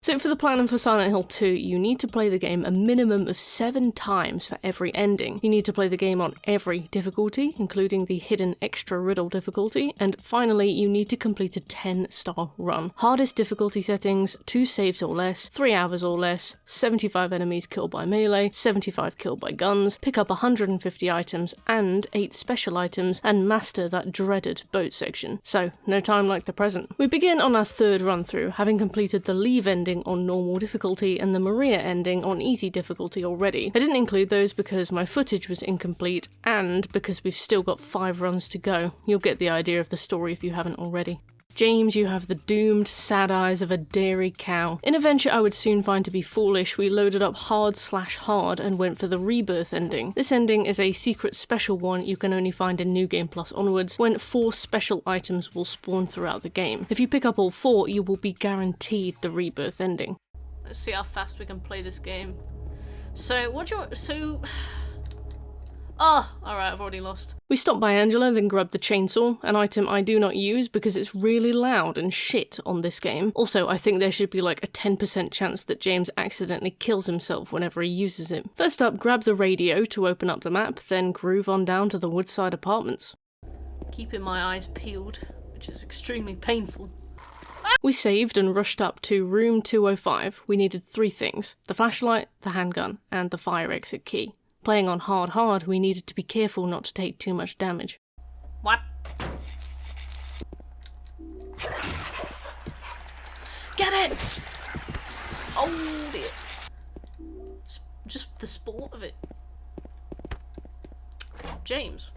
So for the plan for Silent Hill 2, you need to play the game a minimum of 7 times for every ending. You need to play the game on every difficulty, including the hidden extra riddle difficulty, and finally you need to complete a 10-star run. Hardest difficulty settings, 2 saves or less, 3 hours or less, 75 enemies killed by melee, 75 killed by guns, pick up 150 items and 8 special items, and master that dreaded boat section. So, no time like the present. We begin on our 3rd run through, having completed the Leave ending on normal difficulty and the Maria ending on easy difficulty already. I didn't include those because my footage was incomplete and because we've still got 5 runs to go. You'll get the idea of the story if you haven't already. James, you have the doomed, sad eyes of a dairy cow. In a venture I would soon find to be foolish, we loaded up hard and went for the rebirth ending. This ending is a secret special one you can only find in New Game Plus onwards, when 4 special items will spawn throughout the game. If you pick up all 4, you will be guaranteed the rebirth ending. Let's see how fast we can play this game. So, oh, alright, I've already lost. We stopped by Angela, then grabbed the chainsaw, an item I do not use because it's really loud and shit on this game. Also, I think there should be like a 10% chance that James accidentally kills himself whenever he uses it. First up, grab the radio to open up the map, then groove on down to the Woodside Apartments. Keeping my eyes peeled, which is extremely painful. We saved and rushed up to room 205. We needed 3 things: the flashlight, the handgun, and the fire exit key. Playing on hard, we needed to be careful not to take too much damage. What? Get it! Oh dear. Just the sport of it. James.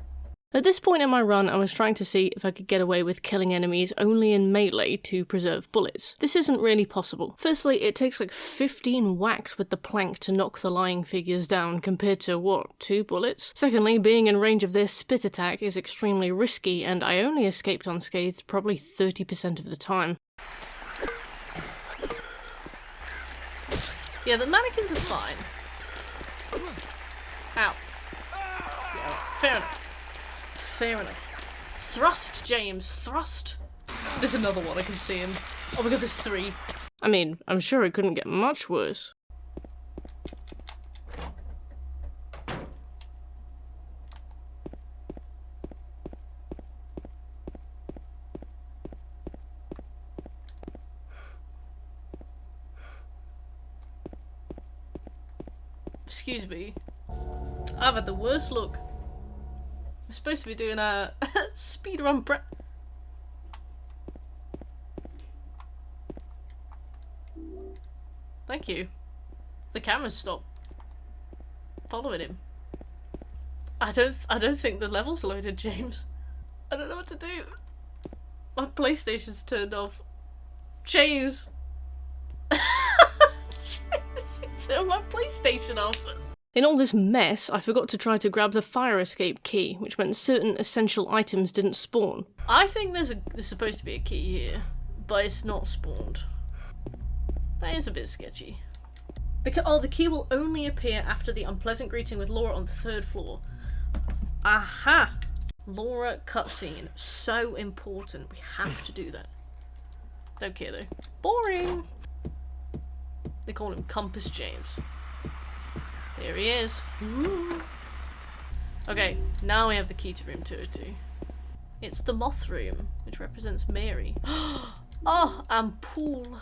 At this point in my run, I was trying to see if I could get away with killing enemies only in melee to preserve bullets. This isn't really possible. Firstly, it takes like 15 whacks with the plank to knock the lying figures down compared to, what, 2 bullets? Secondly, being in range of their spit attack is extremely risky, and I only escaped unscathed probably 30% of the time. Yeah, the mannequins are fine. Ow. Yeah, fair enough. Fair enough. Thrust, James, thrust. There's another one, I can see him. Oh my god, there's 3. I mean, I'm sure it couldn't get much worse. Excuse me. I've had the worst luck. We're supposed to be doing a speedrun prep. Thank you. The camera's stopped following him. I don't think the level's loaded, James. I don't know what to do. My PlayStation's turned off. James. Turn my PlayStation off. In all this mess, I forgot to try to grab the fire escape key, which meant certain essential items didn't spawn. I think there's supposed to be a key here, but it's not spawned. That is a bit sketchy. The key will only appear after the unpleasant greeting with Laura on the 3rd floor. Aha! Laura cutscene. So important. We have to do that. Don't care though. Boring! They call him Compass James. Here he is. Ooh. Okay, now we have the key to room 202. It's the moth room, which represents Mary. Oh, and Paul.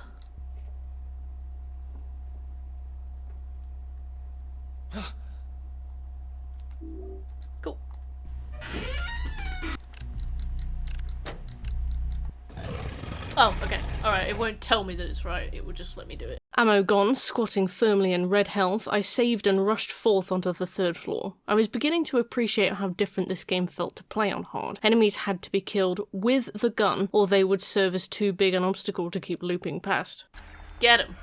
Cool. Oh, okay. Alright, it won't tell me that it's right, it will just let me do it. Ammo gone, squatting firmly in red health, I saved and rushed forth onto the 3rd floor. I was beginning to appreciate how different this game felt to play on hard. Enemies had to be killed with the gun, or they would serve as too big an obstacle to keep looping past. Get him.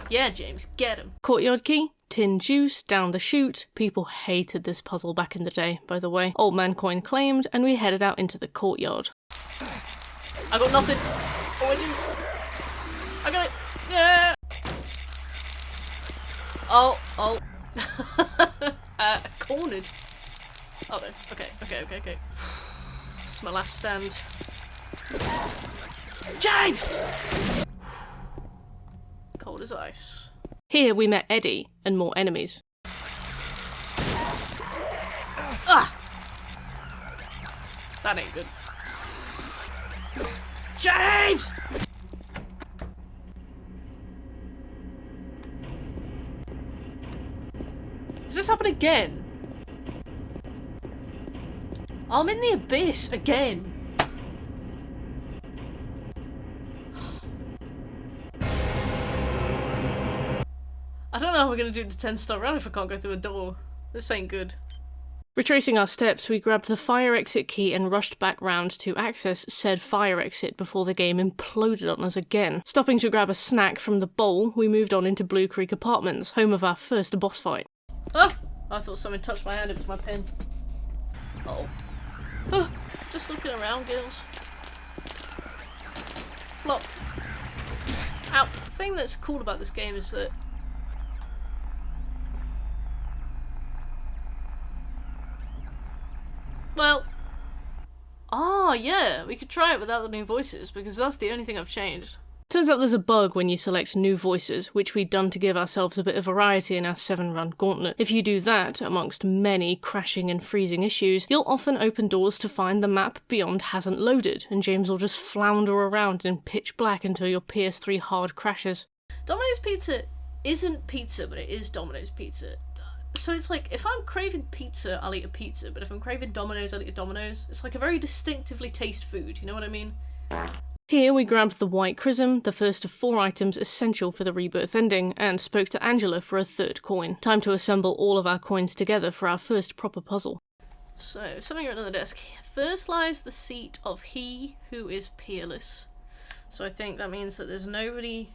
Yeah, James, get him. Courtyard key, tin juice, down the chute. People hated this puzzle back in the day, by the way. Old man coin claimed, and we headed out into the courtyard. I got nothing. Oh, I didn't. I got it. Yeah. Oh. Cornered. Oh no. Okay. It's my last stand. James! Cold as ice. Here we met Eddie and more enemies. Ah! That ain't good. James! Does this happen again? I'm in the abyss again. I don't know how we're gonna do the 10-star run if I can't go through a door. This ain't good. Retracing our steps, we grabbed the fire exit key and rushed back round to access said fire exit before the game imploded on us again. Stopping to grab a snack from the bowl, we moved on into Blue Creek Apartments, home of our first boss fight. Ah! I thought someone touched my hand, it was my pen. Uh-oh. Oh, just looking around, girls. It's locked. Ow. The thing that's cool about this game is that well, yeah, we could try it without the new voices, because that's the only thing I've changed. Turns out there's a bug when you select new voices, which we'd done to give ourselves a bit of variety in our 7-run gauntlet. If you do that, amongst many crashing and freezing issues, you'll often open doors to find the map beyond hasn't loaded, and James will just flounder around in pitch black until your PS3 hard crashes. Domino's Pizza isn't pizza, but it is Domino's Pizza. So it's like, if I'm craving pizza, I'll eat a pizza, but if I'm craving Domino's, I'll eat a Domino's. It's like a very distinctively taste food, you know what I mean? Here we grabbed the white chrism, the first of 4 items essential for the rebirth ending, and spoke to Angela for a 3rd coin. Time to assemble all of our coins together for our first proper puzzle. So, something written on the desk. First lies the seat of he who is peerless. So I think that means that there's nobody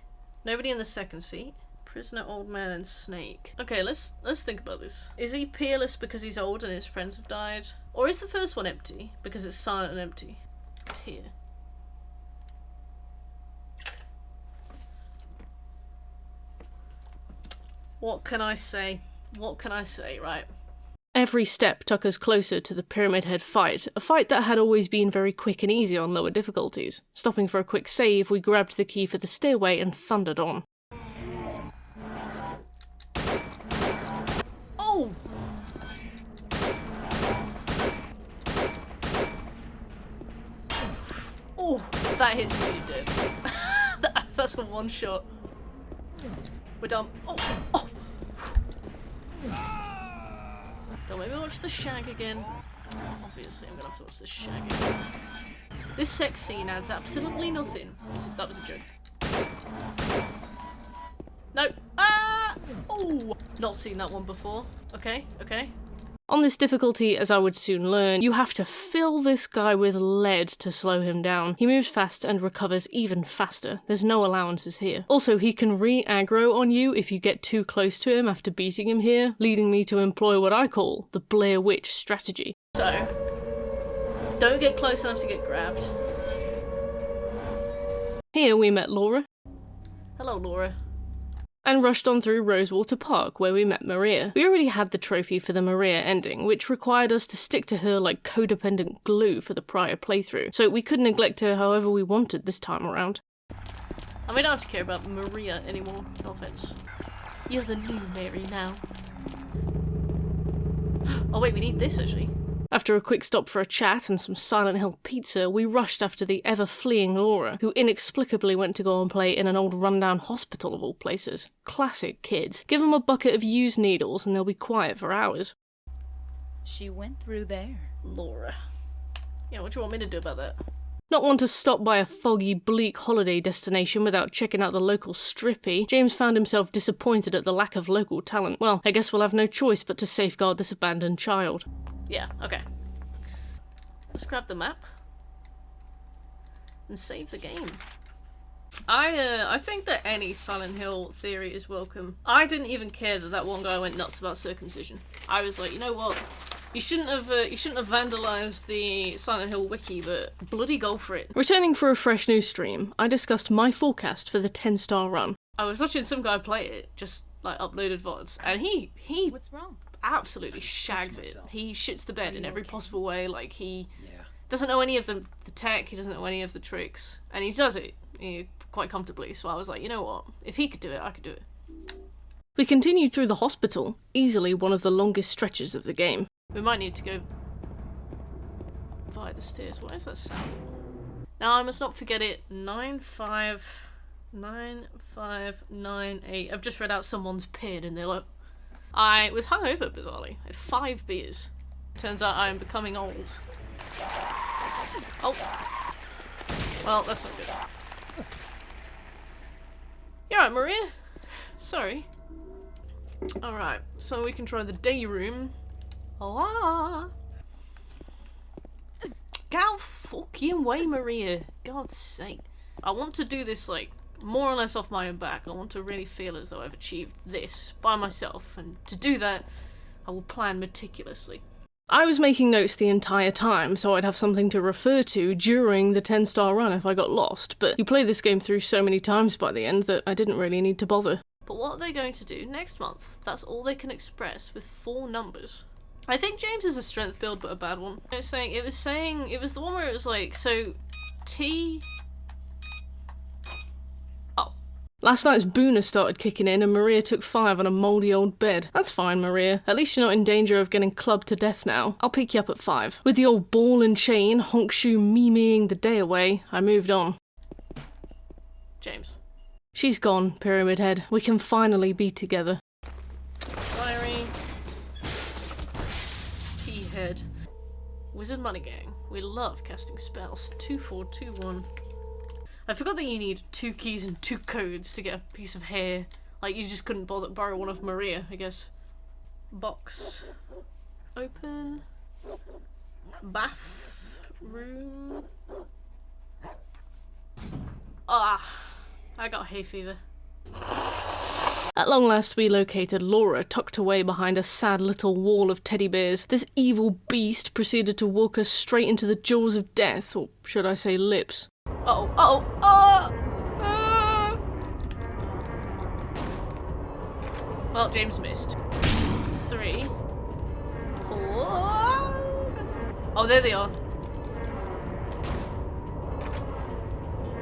in the second seat. Prisoner, old man, and snake. Okay, let's think about this. Is he peerless because he's old and his friends have died? Or is the first one empty because it's silent and empty? It's here. What can I say? What can I say, right? Every step took us closer to the Pyramid Head fight, a fight that had always been very quick and easy on lower difficulties. Stopping for a quick save, we grabbed the key for the stairway and thundered on. Oh! Oh, that hits you, dude. That's a one shot. We're done. Oh! Oh! Don't make me watch the shag again. Obviously, I'm gonna have to watch the shag again. This sex scene adds absolutely nothing. That was a joke. No! Ah! Oh! Not seen that one before. Okay, okay. On this difficulty, as I would soon learn, you have to fill this guy with lead to slow him down. He moves fast and recovers even faster. There's no allowances here. Also, he can re-aggro on you if you get too close to him after beating him here, leading me to employ what I call the Blair Witch strategy. So, don't get close enough to get grabbed. Here we met Laura. Hello, Laura. And rushed on through Rosewater Park, where we met Maria. We already had the trophy for the Maria ending, which required us to stick to her like codependent glue for the prior playthrough, so we could neglect her however we wanted this time around. And we don't have to care about Maria anymore, no offense. You're the new Mary now. Oh wait, we need this actually. After a quick stop for a chat and some Silent Hill pizza, we rushed after the ever-fleeing Laura, who inexplicably went to go and play in an old rundown hospital of all places. Classic kids. Give them a bucket of used needles and they'll be quiet for hours. She went through there. Laura. Yeah, what do you want me to do about that? Not one to stop by a foggy, bleak holiday destination without checking out the local strippy, James found himself disappointed at the lack of local talent. Well, I guess we'll have no choice but to safeguard this abandoned child. Yeah, okay. Let's grab the map and save the game. I think that any Silent Hill theory is welcome. I didn't even care that one guy went nuts about circumcision. I was like, you know what? You shouldn't have vandalized the Silent Hill wiki, but bloody go for it. Returning for a fresh new stream, I discussed my forecast for the 10-star run. I was watching some guy play it, just like uploaded VODs, and he What's wrong? Absolutely shags it. He shits the bed in every possible way. Like, he doesn't know any of the tech, he doesn't know any of the tricks, and he does it. He quite comfortably, so I was like, you know what? If he could do it, I could do it. We continued through the hospital, easily one of the longest stretches of the game. We might need to go via the stairs. What is that sound for? Now I must not forget it. 959598. I've just read out someone's PIN and they're like, I was hungover bizarrely. I had 5 beers. Turns out I am becoming old. Oh. Well, that's not good. You alright, Maria? Sorry. Alright, so we can try the day room. Ah. Get out fucking way, Maria. God's sake. I want to do this, like, more or less off my own back. I want to really feel as though I've achieved this by myself, and to do that, I will plan meticulously. I was making notes the entire time, so I'd have something to refer to during the 10-star run if I got lost, but you play this game through so many times by the end that I didn't really need to bother. But what are they going to do next month? That's all they can express with 4 numbers. I think James is a strength build, but a bad one. It was the one where it was like, so, T... Oh. Last night's booner started kicking in and Maria took 5 on a mouldy old bed. That's fine, Maria. At least you're not in danger of getting clubbed to death now. I'll pick you up at 5. With the old ball and chain, honk shoe memeing the day away, I moved on. James. She's gone, Pyramid Head. We can finally be together. Diary. P-Head. Wizard Money Gang. We love casting spells. 2421. I forgot that you need 2 keys and 2 codes to get a piece of hair. Like, you just couldn't borrow one of Maria, I guess. Box. Open. Bathroom. Ah. I got hay fever. At long last we located Laura tucked away behind a sad little wall of teddy bears. This evil beast proceeded to walk us straight into the jaws of death, or should I say lips. Well, James missed. 3. 4. Oh, there they are.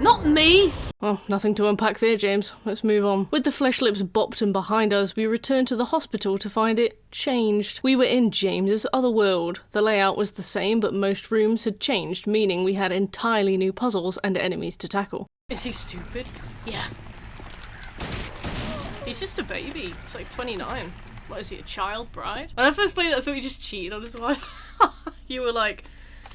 Not me! Well, nothing to unpack there, James. Let's move on. With the flesh lips bopped and behind us, we returned to the hospital to find it changed. We were in James's Otherworld. The layout was the same, but most rooms had changed, meaning we had entirely new puzzles and enemies to tackle. Is he stupid? Yeah. He's just a baby. He's like 29. What is he, a child bride? When I first played it, I thought he just cheated on his wife. You were like,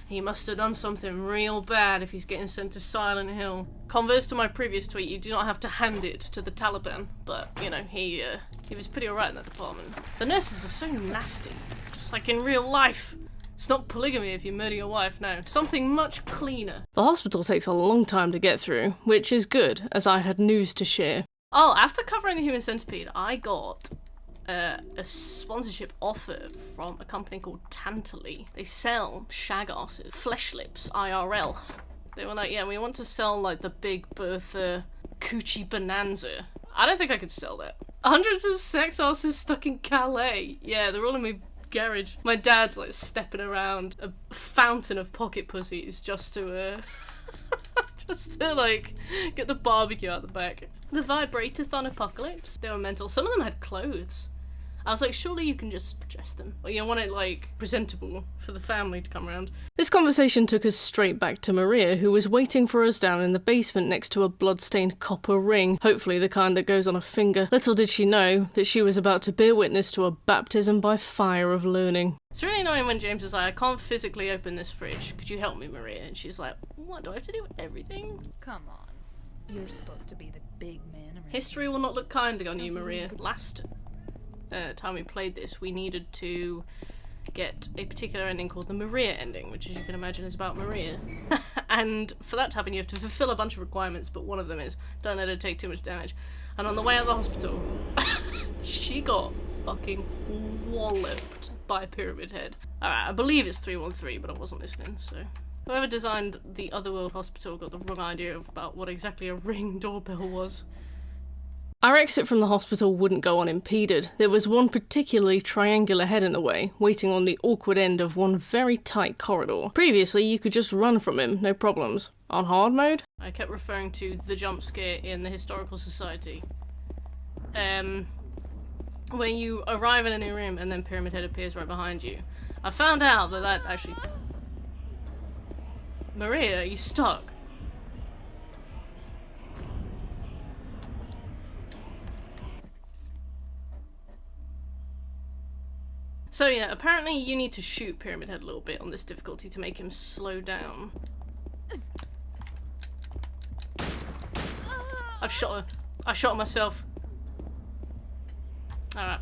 he must have done something real bad if he's getting sent to Silent Hill. Converse to my previous tweet, you do not have to hand it to the Taliban, but, you know, he was pretty alright in that department. The nurses are so nasty, just like in real life. It's not polygamy if you murder your wife, no. Something much cleaner. The hospital takes a long time to get through, which is good, as I had news to share. Oh, after covering the Human Centipede, I got a sponsorship offer from a company called Tantally. They sell shag asses, flesh lips, IRL. They were like, yeah, we want to sell like the Big Bertha Coochie Bonanza. I don't think I could sell that. Hundreds of sex asses stuck in Calais. Yeah, they're all in my garage. My dad's like stepping around a fountain of pocket pussies just to like get the barbecue out the back. The Vibratathon Apocalypse. They were mental. Some of them had clothes. I was like, surely you can just dress them. Or you want it, like, presentable for the family to come around. This conversation took us straight back to Maria, who was waiting for us down in the basement next to a blood-stained copper ring, hopefully the kind that goes on a finger. Little did she know that she was about to bear witness to a baptism by fire of learning. It's really annoying when James is like, I can't physically open this fridge. Could you help me, Maria? And she's like, what, do I have to do everything? Come on. You're supposed to be the big man around. History will not look kind on you, Maria. Last time we played this, we needed to get a particular ending called the Maria ending, which, as you can imagine, is about Maria. And for that to happen, you have to fulfill a bunch of requirements, but one of them is don't let her take too much damage. And on the way out of the hospital, she got fucking walloped by a Pyramid Head. Alright, I believe it's 313, but I wasn't listening, so... Whoever designed the Otherworld hospital got the wrong idea about what exactly a Ring doorbell was. Our exit from the hospital wouldn't go unimpeded. There was one particularly triangular head in the way, waiting on the awkward end of one very tight corridor. Previously, you could just run from him, no problems. On hard mode, I kept referring to the jump scare in the Historical Society. When you arrive in a new room and then Pyramid Head appears right behind you. I found out that actually... Maria, are you stuck? So yeah, apparently you need to shoot Pyramid Head a little bit on this difficulty to make him slow down. I've shot her. I shot myself. Alright.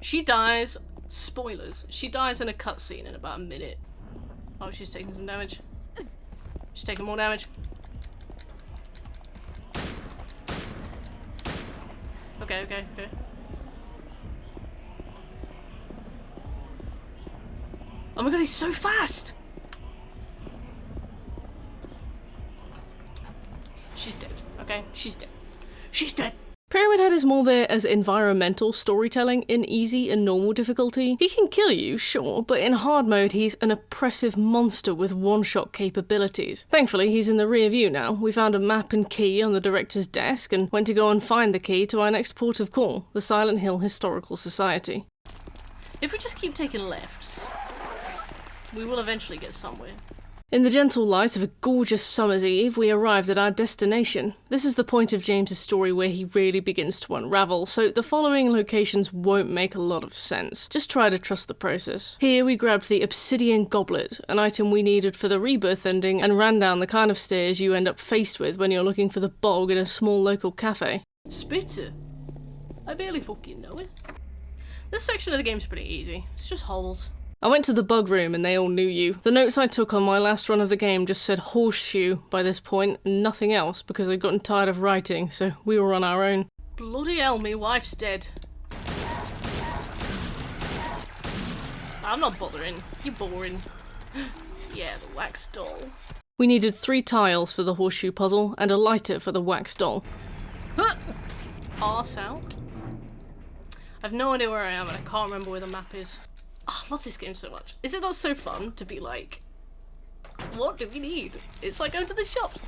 She dies. Spoilers. She dies in a cutscene in about a minute. Oh, she's taking some damage. She's taking more damage. Okay. Oh my god, he's so fast! She's dead. Okay, she's dead. She's dead! Pyramid Head is more there as environmental storytelling in easy and normal difficulty. He can kill you, sure, but in hard mode he's an oppressive monster with one-shot capabilities. Thankfully he's in the rear view now. We found a map and key on the director's desk and went to go and find the key to our next port of call, the Silent Hill Historical Society. If we just keep taking lefts, we will eventually get somewhere. In the gentle light of a gorgeous summer's eve, we arrived at our destination. This is the point of James's story where he really begins to unravel, so the following locations won't make a lot of sense. Just try to trust the process. Here we grabbed the obsidian goblet, an item we needed for the rebirth ending, and ran down the kind of stairs you end up faced with when you're looking for the bog in a small local cafe. Spitter? I barely fucking know it. This section of the game's pretty easy. It's just holes. I went to the bug room and they all knew you. The notes I took on my last run of the game just said horseshoe by this point and nothing else because I'd gotten tired of writing, so we were on our own. Bloody hell, me wife's dead. I'm not bothering. You're boring. Yeah, the wax doll. We needed 3 tiles for the horseshoe puzzle and a lighter for the wax doll. Huh! Arse out. I've no idea where I am and I can't remember where the map is. Oh, I love this game so much. Is it not so fun to be like, what do we need? It's like going to the shops.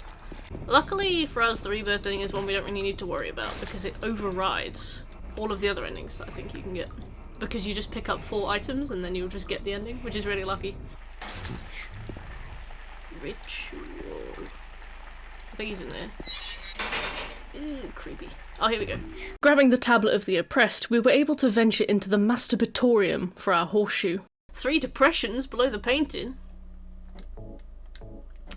Luckily for us, the rebirth thing is one we don't really need to worry about because it overrides all of the other endings that I think you can get. Because you just pick up 4 items and then you'll just get the ending, which is really lucky. Ritual. I think he's in there. Ooh, creepy. Oh, here we go. Grabbing the tablet of the oppressed, we were able to venture into the masturbatorium for our horseshoe. 3 depressions below the painting.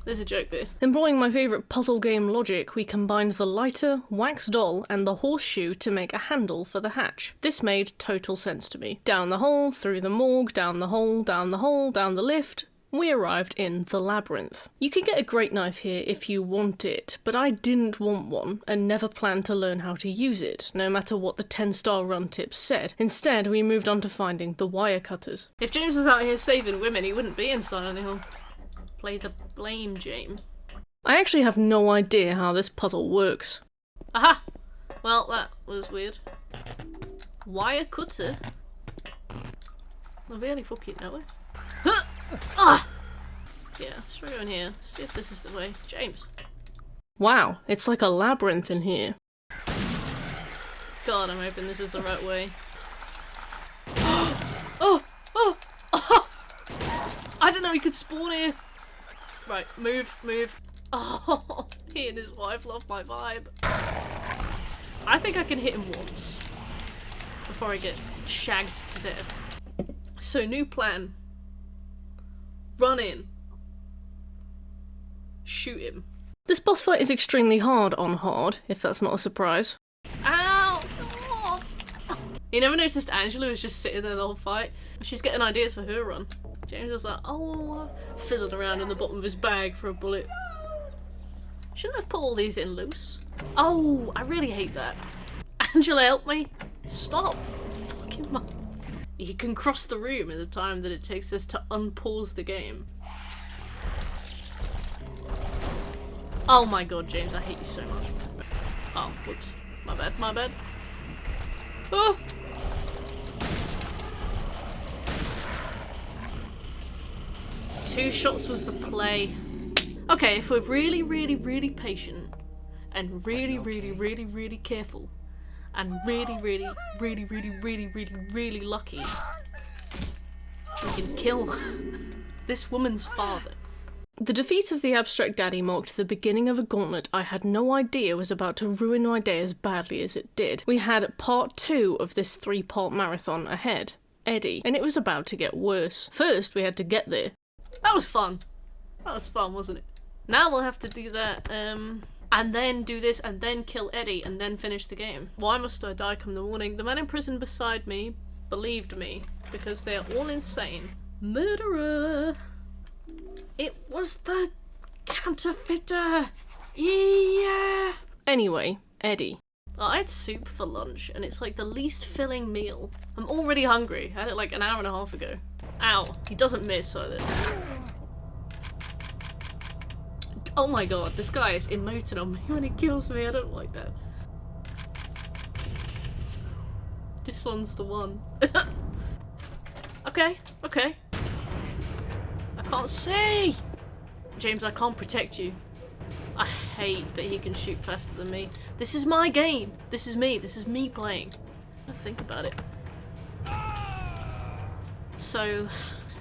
There's a joke there. Employing my favourite puzzle game logic, we combined the lighter, wax doll, and the horseshoe to make a handle for the hatch. This made total sense to me. Down the hole, through the morgue, down the hole, down the hole, down the lift. We arrived in the Labyrinth. You can get a great knife here if you want it, but I didn't want one and never planned to learn how to use it, no matter what the 10-star run tips said. Instead, we moved on to finding the wire cutters. If James was out here saving women, he wouldn't be in Silent Hill. Play the blame, James. I actually have no idea how this puzzle works. Aha! Well, that was weird. Wire cutter? I barely fucking know it. Huh! Ah! Yeah, let's go in here. See if this is the way. James. Wow, it's like a labyrinth in here. God, I'm hoping this is the right way. Oh! I didn't know he could spawn here. Right, move. Oh, he and his wife love my vibe. I think I can hit him once before I get shagged to death. So, new plan. Run in. Shoot him. This boss fight is extremely hard on hard, if that's not a surprise. Ow! Oh. You never noticed Angela was just sitting there the whole fight? She's getting ideas for her run. James is like, oh, fiddling around in the bottom of his bag for a bullet. Shouldn't have put all these in loose. Oh, I really hate that. Angela, help me. Stop. Fucking mum. You can cross the room in the time that it takes us to unpause the game. Oh my god, James, I hate you so much. Oh, whoops. My bad, my bad. Oh! Two shots was the play. Okay, if we're really, really, really patient, and really, really, really, really careful, and really, really, really, really, really, really, really lucky, we can kill this woman's father. The defeat of the abstract daddy marked the beginning of a gauntlet I had no idea was about to ruin my day as badly as it did. We had part 2 of this 3-part marathon ahead, Eddie, and it was about to get worse. First, we had to get there. That was fun. That was fun, wasn't it? Now we'll have to do that, and then do this, and then kill Eddie, and then finish the game. Why must I die come the morning? The man in prison beside me believed me, because they're all insane. Murderer! It was the counterfeiter! Yeah! Anyway, Eddie. I had soup for lunch, and it's like the least filling meal. I'm already hungry. I had it like an hour and a half ago. Ow. He doesn't miss either. Oh my god, this guy is emoting on me when he kills me. I don't like that. This one's the one. Okay, okay. I can't see! James, I can't protect you. I hate that he can shoot faster than me. This is my game. This is me. This is me playing. I think about it. So,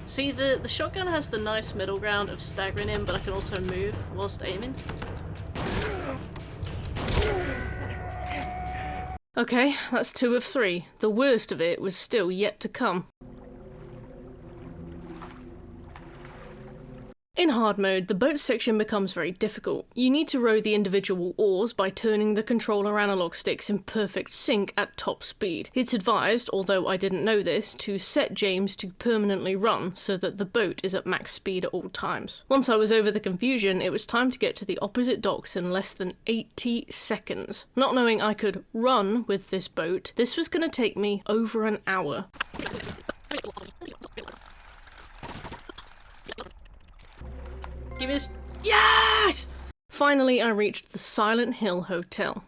see, the shotgun has the nice middle ground of staggering him, but I can also move whilst aiming. Okay, that's 2 of 3. The worst of it was still yet to come. In hard mode, the boat section becomes very difficult. You need to row the individual oars by turning the controller analog sticks in perfect sync at top speed. It's advised, although I didn't know this, to set James to permanently run so that the boat is at max speed at all times. Once I was over the confusion, it was time to get to the opposite docks in less than 80 seconds. Not knowing I could run with this boat, this was going to take me over an hour. Give me this. Yes! Finally, I reached the Silent Hill Hotel.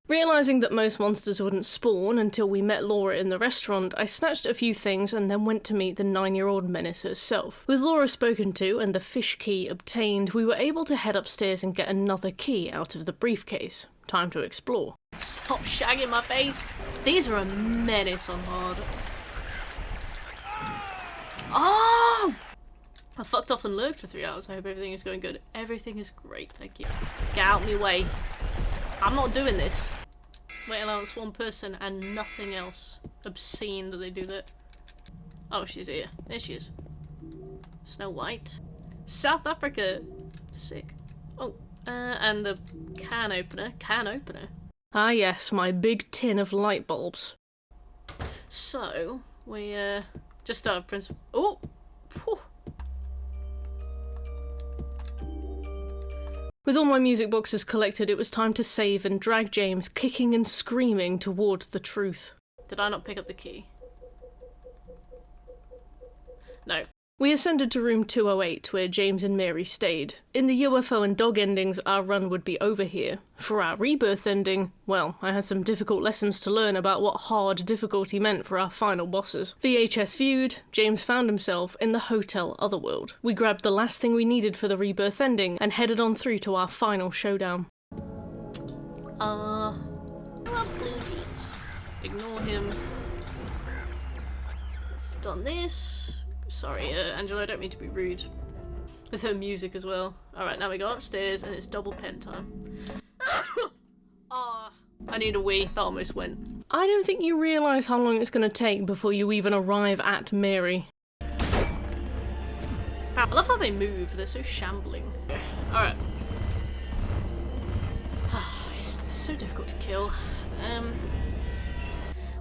Realising that most monsters wouldn't spawn until we met Laura in the restaurant, I snatched a few things and then went to meet the 9-year-old menace herself. With Laura spoken to and the fish key obtained, we were able to head upstairs and get another key out of the briefcase. Time to explore. Stop shagging my face! These are a menace on hard. Oh! I fucked off and lurked for 3 hours. I hope everything is going good. Everything is great, thank you. Get out my way. I'm not doing this. Wait till it's one person and nothing else. Obscene that they do that. Oh, she's here. There she is. Snow White. South Africa. Sick. Oh, and the can opener. Can opener. Ah yes, my big tin of light bulbs. So, we just started Prince. Oh! Phew. With all my music boxes collected, it was time to save and drag James kicking and screaming towards the truth. Did I not pick up the key? No. We ascended to room 208, where James and Mary stayed. In the UFO and dog endings, our run would be over here. For our rebirth ending, well, I had some difficult lessons to learn about what hard difficulty meant for our final bosses. VHS viewed, James found himself in the Hotel Otherworld. We grabbed the last thing we needed for the rebirth ending and headed on through to our final showdown. I love blue jeans. Ignore him. I've done this. Sorry, Angela, I don't mean to be rude. With her music as well. Alright, now we go upstairs and it's double pen time. Ah, I need a wee. That almost went. I don't think you realise how long it's going to take before you even arrive at Mary. I love how they move. They're so shambling. Alright. They're so difficult to kill.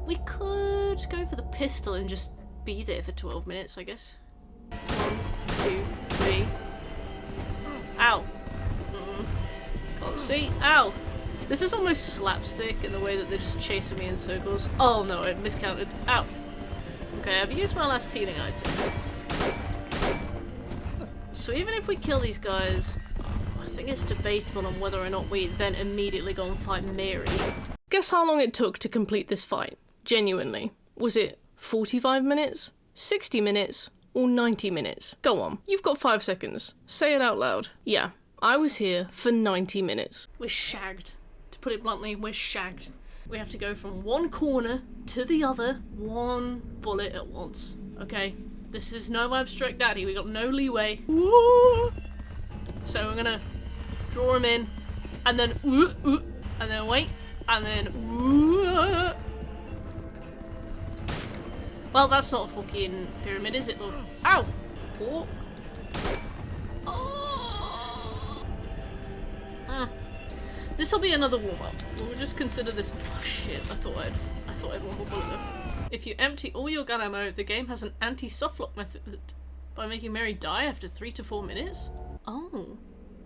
We could go for the pistol and just be there for 12 minutes, I guess. 1, 2, 3. Ow! Can't see. Ow! This is almost slapstick in the way that they're just chasing me in circles. Oh no, I miscounted. Ow! Okay, I've used my last healing item. So even if we kill these guys, I think it's debatable on whether or not we then immediately go and fight Mary. Guess how long it took to complete this fight? Genuinely. Was it 45 minutes? 60 minutes? Or 90 minutes? Go on. You've got 5 seconds. Say it out loud. Yeah, I was here for 90 minutes. We're shagged. To put it bluntly, we're shagged. We have to go from one corner to the other, one bullet at once. Okay? This is no abstract daddy. We got no leeway. Woo! So we're gonna draw him in, and then and then wait, and then Well, that's not a fucking pyramid, is it, love? Ow! Oh! This will be another warm-up. We'll just consider this. Oh shit! I thought I'd one more bullet left. If you empty all your gun ammo, the game has an anti-softlock method by making Mary die after 3 to 4 minutes. Oh.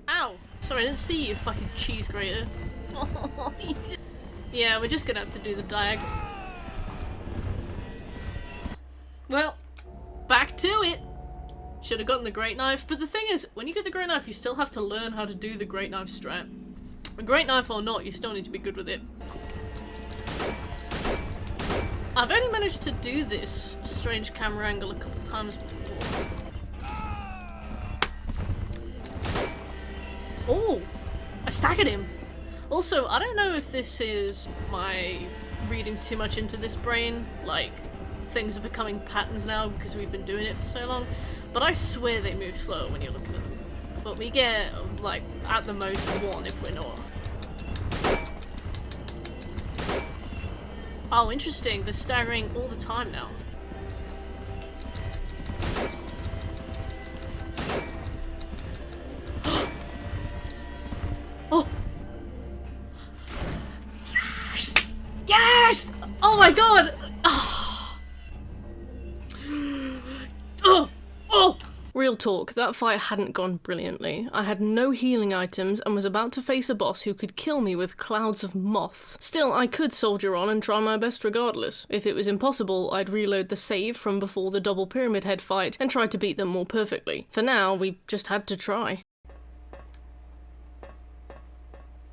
Ow! Sorry, I didn't see you, fucking cheese grater. Oh, yeah, we're just gonna have to do the diag. Well, back to it! Should have gotten the great knife, but the thing is, when you get the great knife, you still have to learn how to do the great knife strat. A great knife or not, you still need to be good with it. I've only managed to do this strange camera angle a couple times before. Oh! I staggered him! Also, I don't know if this is my reading too much into this brain, like, things are becoming patterns now because we've been doing it for so long, but I swear they move slower when you're looking at them. But we get, like, at the most 1 if we're not. Oh, interesting. They're staggering all the time now. Oh! Yes! Yes! Oh my god! Oh! Oh! Oh! Real talk, that fight hadn't gone brilliantly. I had no healing items and was about to face a boss who could kill me with clouds of moths. Still, I could soldier on and try my best regardless. If it was impossible, I'd reload the save from before the double pyramid head fight and try to beat them more perfectly. For now, we just had to try.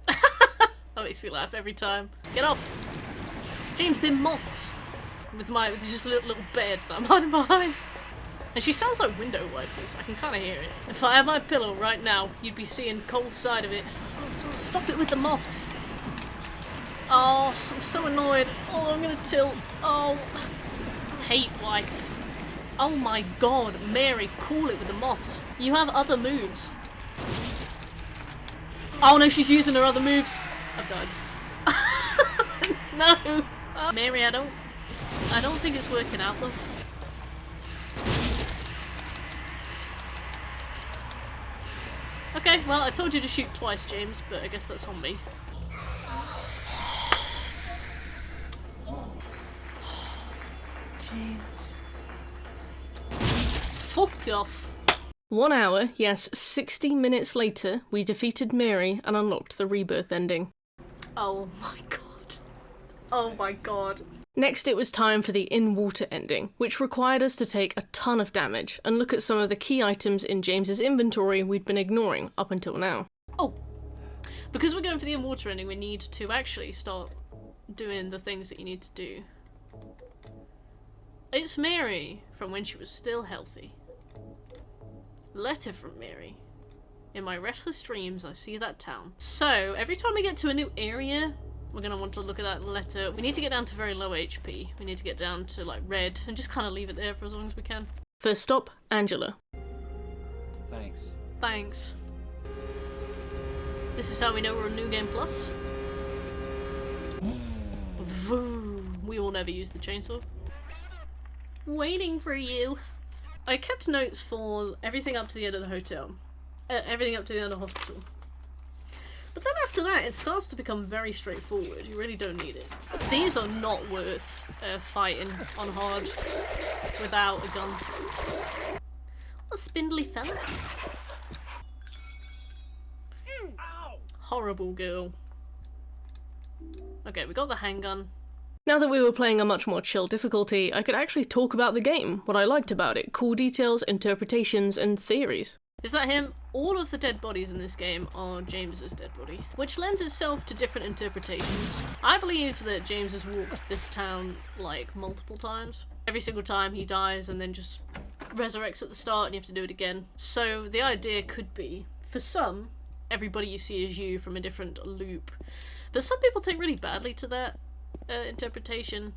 That makes me laugh every time. Get off! James, they're moths! With just a little bed that I'm hiding behind. And she sounds like window wipers. I can kind of hear it. If I had my pillow right now, you'd be seeing cold side of it. Stop it with the moths. Oh, I'm so annoyed. Oh, I'm gonna tilt. Oh, hate wife. Oh my god, Mary, cool it with the moths. You have other moves. Oh no, she's using her other moves. I've died. No. Mary, I don't think it's working out, love. Okay, well, I told you to shoot twice, James, but I guess that's on me. James. Fuck off. 1 hour, yes, 60 minutes later, we defeated Mary and unlocked the rebirth ending. Oh my god. Oh my god. Next, it was time for the in-water ending, which required us to take a ton of damage and look at some of the key items in James's inventory we'd been ignoring up until now. Oh, because we're going for the in-water ending, we need to actually start doing the things that you need to do. It's Mary, from when she was still healthy. Letter from Mary. In my restless dreams, I see that town. So, every time we get to a new area, we're going to want to look at that letter. We need to get down to very low HP. We need to get down to, like, red, and just kind of leave it there for as long as we can. First stop, Angela. Thanks. Thanks. This is how we know we're on New Game Plus. Vroom. We will never use the chainsaw. Waiting for you. I kept notes for everything up to the end of the hotel. Everything up to the end of the hospital. But then after that, it starts to become very straightforward. You really don't need it. These are not worth fighting on hard without a gun. What a spindly fella. Horrible girl. Okay, we got the handgun. Now that we were playing a much more chill difficulty, I could actually talk about the game, what I liked about it, cool details, interpretations, and theories. Is that him? All of the dead bodies in this game are James's dead body, which lends itself to different interpretations. I believe that James has walked this town, like, multiple times. Every single time he dies and then just resurrects at the start and you have to do it again. So the idea could be, for some, everybody you see is you from a different loop. But some people take really badly to that interpretation.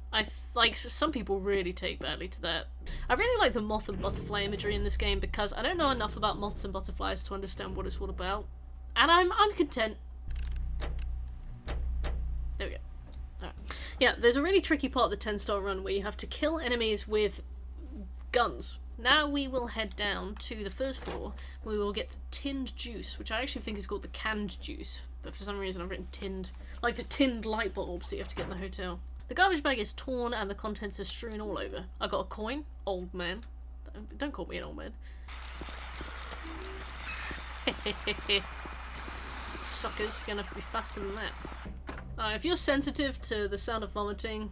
Some people really take badly to that. I really like the moth and butterfly imagery in this game because I don't know enough about moths and butterflies to understand what it's all about. And I'm content. There we go. Alright. Yeah, there's a really tricky part of the 10-star run where you have to kill enemies with guns. Now we will head down to the first floor where we will get the tinned juice, which I actually think is called the canned juice, but for some reason I've written tinned, like the tinned light bulbs that you have to get in the hotel. The garbage bag is torn and the contents are strewn all over. I got a coin, old man. Don't call me an old man. Suckers, you're gonna have to be faster than that. If you're sensitive to the sound of vomiting,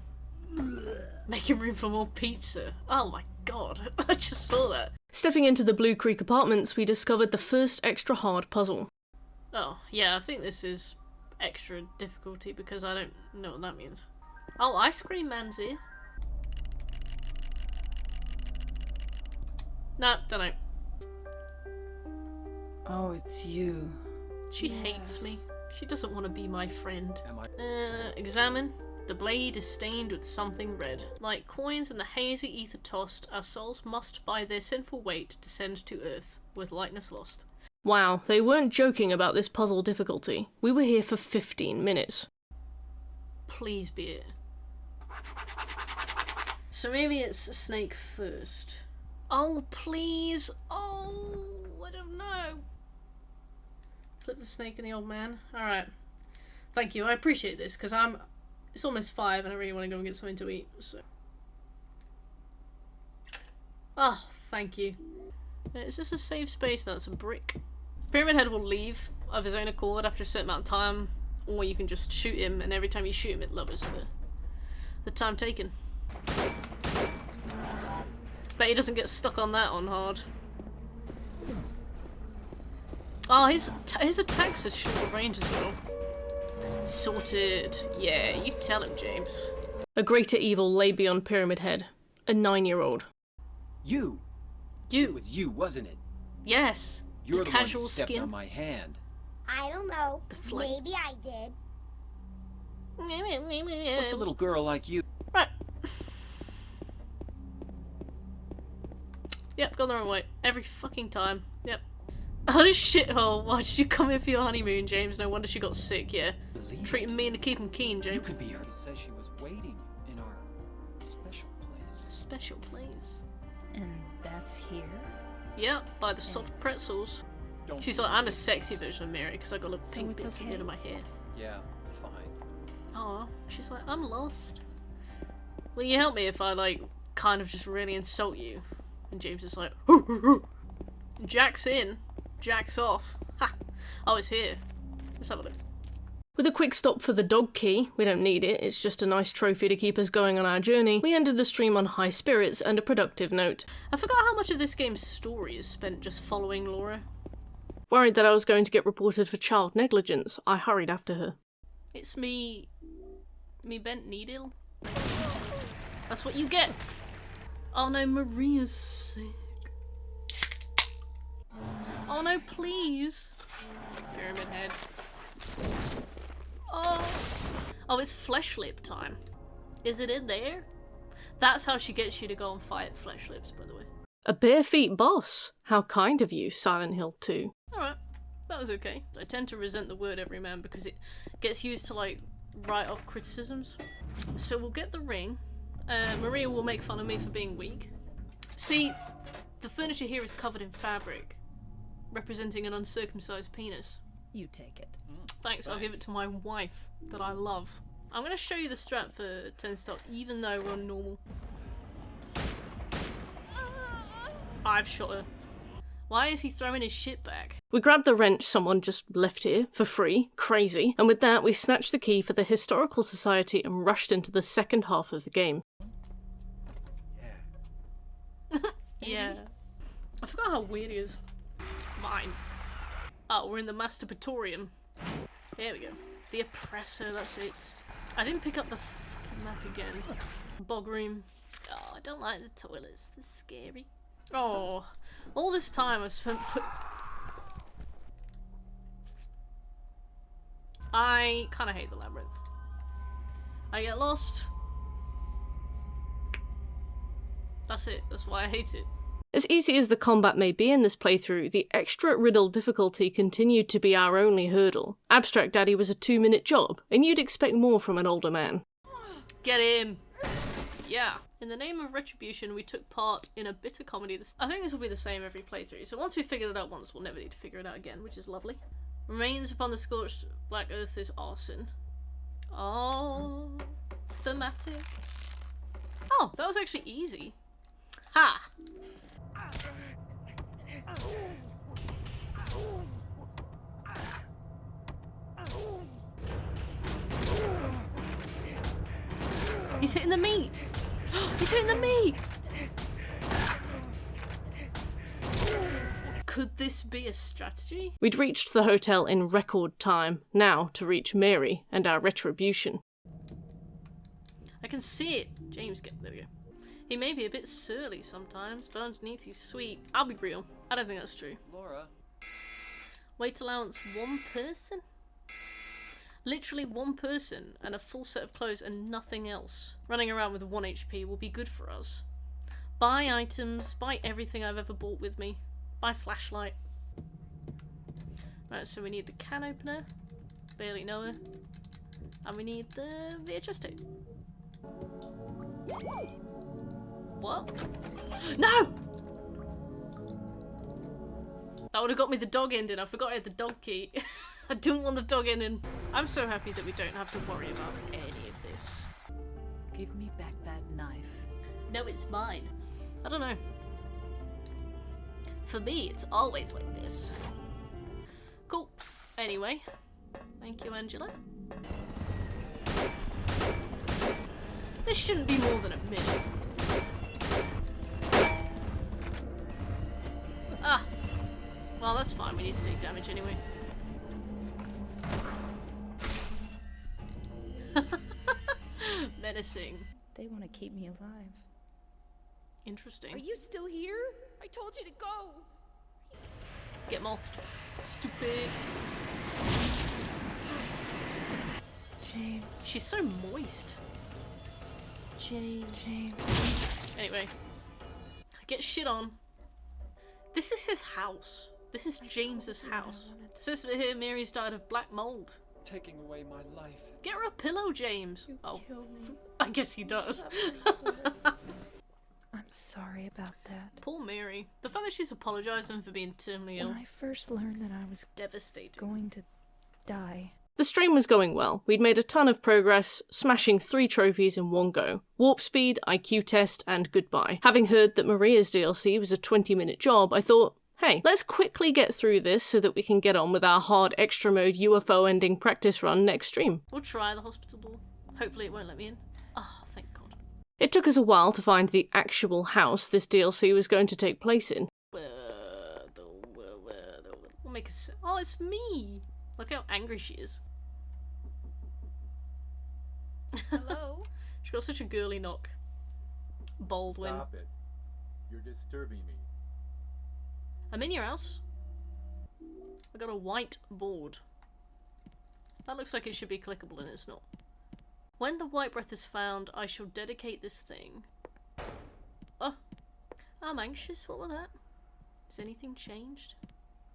making room for more pizza. Oh my god, I just saw that. Stepping into the Blue Creek apartments, we discovered the first extra hard puzzle. Oh, yeah, I think this is extra difficulty because I don't know what that means. Oh, ice cream man's here. Nah, dunno. Oh, it's you. She hates me. She doesn't want to be my friend. Examine. The blade is stained with something red. Like coins in the hazy ether tossed, our souls must by their sinful weight descend to earth, with lightness lost. Wow, they weren't joking about this puzzle difficulty. We were here for 15 minutes. Please be it. So maybe it's a snake first. Oh, please. Oh, I don't know. Flip the snake and the old man. Alright. Thank you, I appreciate this, because it's almost 5 and I really want to go and get something to eat, so. Oh, thank you. Is this a safe space? That's a brick. Pyramid Head will leave of his own accord after a certain amount of time, or you can just shoot him, and every time you shoot him it lowers the time taken. Bet he doesn't get stuck on that on hard. Oh, his attacks are short range as well. Sorted. Yeah, you tell him, James. A greater evil lay beyond Pyramid Head. A 9-year-old. You! It was you, wasn't it? Yes. You're the casual one who stepped skin on my hand. I don't know. The flame. Maybe I did. What's a little girl like you? Right. Yep, gone the wrong way. Every fucking time. Yep. Oh, this shithole. Why did you come here for your honeymoon, James? No wonder she got sick, yeah. Treating me and to keep him keen, James. You could be her. She says she was waiting in our special place. Special place? And that's here? Yep, by the soft pretzels. She's like, I'm a sexy version of Mary because I got a pink bits at the end of my hair. Yeah, fine. Aw, she's like, I'm lost. Will you help me if I, like, kind of just really insult you? And James is like, hoo, hoo, hoo. Jack's in. Jack's off. Ha! Oh, it's here. Let's have a look. With a quick stop for the dog key, we don't need it, it's just a nice trophy to keep us going on our journey, we ended the stream on high spirits and a productive note. I forgot how much of this game's story is spent just following Laura. Worried that I was going to get reported for child negligence, I hurried after her. It's me bent needle. That's what you get! Oh no, Maria's sick. Oh no, please! Pyramid Head. Oh, it's flesh lip time. Is it in there? That's how she gets you to go and fight flesh lips, by the way. A bare feet boss. How kind of you, Silent Hill 2. Alright, that was okay. I tend to resent the word everyman because it gets used to, like, write off criticisms. So we'll get the ring. Maria will make fun of me for being weak. See, the furniture here is covered in fabric, representing an uncircumcised penis. You take it. Thanks, I'll give it to my wife that I love. I'm gonna show you the strat for 10 star, even though we're on normal. I've shot her. Why is he throwing his shit back? We grabbed the wrench someone just left here for free, crazy, and with that we snatched the key for the Historical Society and rushed into the second half of the game. Yeah. Yeah. I forgot how weird he is. Mine. Oh, we're in the masturbatorium. There we go. The oppressor, that's it. I didn't pick up the fucking map again. Bog room. Oh, I don't like the toilets. They're scary. Oh, all this time I've spent I kind of hate the Labyrinth. I get lost. That's it. That's why I hate it. As easy as the combat may be in this playthrough, the extra riddle difficulty continued to be our only hurdle. Abstract Daddy was a 2-minute job, and you'd expect more from an older man. Get him! Yeah. In the name of retribution, we took part in a bitter comedy. I think this will be the same every playthrough, so once we figured it out once, we'll never need to figure it out again, which is lovely. Remains upon the scorched black earth is arson. Oh, thematic. Oh, that was actually easy. Ha! He's hitting the meat! He's hitting the meat! Could this be a strategy? We'd reached the hotel in record time, now to reach Mary and our retribution. I can see it! James, there we go. He may be a bit surly sometimes, but underneath he's sweet. I'll be real. I don't think that's true. Laura. Weight allowance 1 person? Literally 1 person and a full set of clothes and nothing else. Running around with 1 HP will be good for us. Buy items, buy everything I've ever bought with me. Buy flashlight. Right, so we need the can opener. Barely know her. And we need the VHS tape. What? No! That would have got me the dog ending. I forgot I had the dog key. I don't want the dog ending. I'm so happy that we don't have to worry about any of this. Give me back that knife. No, it's mine. I don't know. For me, it's always like this. Cool. Anyway. Thank you, Angela. This shouldn't be more than a minute. Ah. Well, that's fine. We need to take damage anyway. Menacing. They want to keep me alive. Interesting. Are you still here? I told you to go. Get mouthed. Stupid. James. She's so moist. James. Anyway. Get shit on. This is his house. This is James's house. It says here Mary's died of black mold. Taking away my life. Get her a pillow, James. You killed me. I guess he does. I'm sorry about that. Poor Mary. The fact that she's apologising for being terminally ill. When I first learned that I was Devastating. going to die. The stream was going well. We'd made a ton of progress, smashing 3 trophies in one go. Warp speed, IQ test, and goodbye. Having heard that Maria's DLC was a 20-minute job, I thought, hey, let's quickly get through this so that we can get on with our hard extra mode UFO ending practice run next stream. We'll try the hospital. Hopefully it won't let me in. Oh, thank God. It took us a while to find the actual house this DLC was going to take place in. We'll make a... Oh, it's me! Look how angry she is. Hello? She's got such a girly knock. Baldwin. Stop it. You're disturbing me. I'm in your house. I got a white board. That looks like it should be clickable and it's not. When the white breath is found, I shall dedicate this thing. Oh, I'm anxious. What was that? Has anything changed?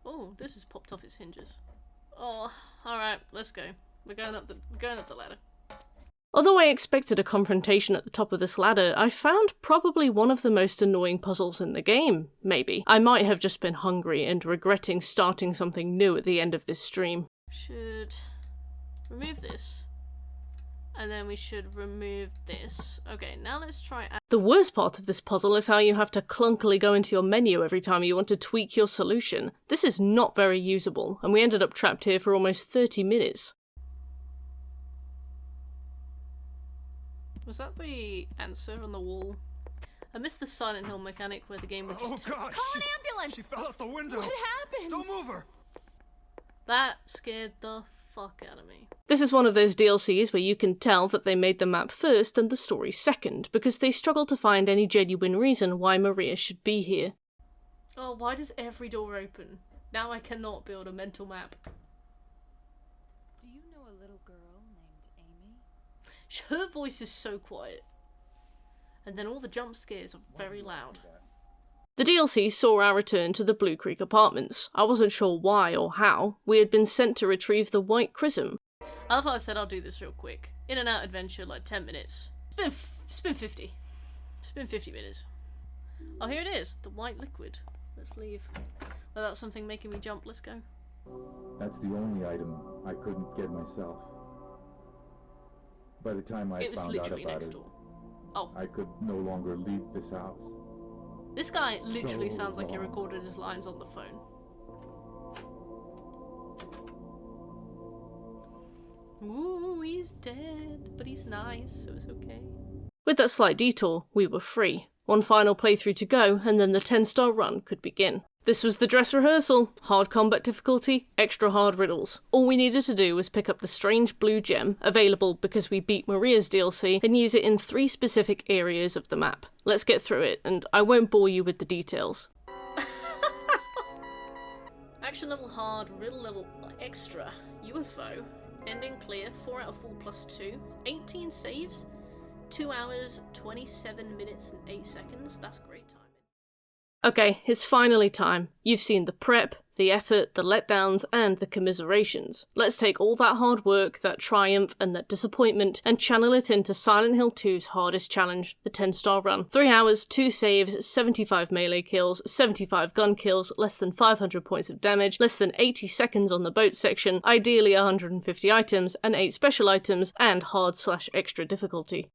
Oh, this has popped off its hinges. Oh, alright, let's go. We're going up the ladder. Although I expected a confrontation at the top of this ladder, I found probably one of the most annoying puzzles in the game, maybe. I might have just been hungry and regretting starting something new at the end of this stream. Should remove this. And then we should remove this. Okay, now let's try... The worst part of this puzzle is how you have to clunkily go into your menu every time you want to tweak your solution. This is not very usable, and we ended up trapped here for almost 30 minutes. Was that the answer on the wall? I missed the Silent Hill mechanic where the game would just... Oh God! Call an ambulance! She fell out the window! What happened? Don't move her! That scared the fuck out of me. This is one of those DLCs where you can tell that they made the map first and the story second, because they struggle to find any genuine reason why Maria should be here. Oh, why does every door open? Now I cannot build a mental map. Do you know a little girl named Amy? Her voice is so quiet. And then all the jump scares are very loud. The DLC saw our return to the Blue Creek apartments. I wasn't sure why or how. We had been sent to retrieve the White Chrism. I love how I said I'll do this real quick. In and out adventure, like 10 minutes. It's been 50. It's been 50 minutes. Oh, here it is. The white liquid. Let's leave. Without something making me jump, let's go. That's the only item I couldn't get myself. By the time I It was found out literally about next it, door. Oh. I could no longer leave this house. This guy literally So sounds like he long. recorded his lines on the phone. Ooh, he's dead, but he's nice, so it's okay. With that slight detour, we were free. One final playthrough to go, and then the 10-star run could begin. This was the dress rehearsal. Hard combat difficulty, extra hard riddles. All we needed to do was pick up the strange blue gem, available because we beat Maria's DLC, and use it in 3 specific areas of the map. Let's get through it, and I won't bore you with the details. Action level hard, riddle level extra, UFO, ending clear, 4 out of 4 plus 2, 18 saves, 2 hours, 27 minutes and 8 seconds. That's great timing. Okay, it's finally time. You've seen the prep, the effort, the letdowns, and the commiserations. Let's take all that hard work, that triumph, and that disappointment, and channel it into Silent Hill 2's hardest challenge, the 10-star run. 3 hours, 2 saves, 75 melee kills, 75 gun kills, less than 500 points of damage, less than 80 seconds on the boat section, ideally 150 items, and 8 special items, and hard/extra difficulty.